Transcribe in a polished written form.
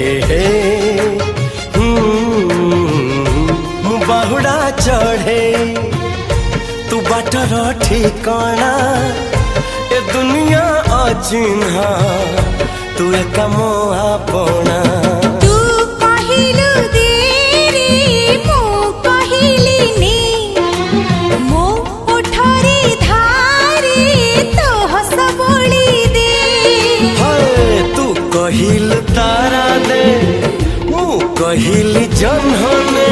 हे हे बाहुड़ा चढ़े तू बाटर ठिकाना ए दुनिया अचिन्हा तू एक मोआ पोना कहिल तारा दे मु कहिल जन्हने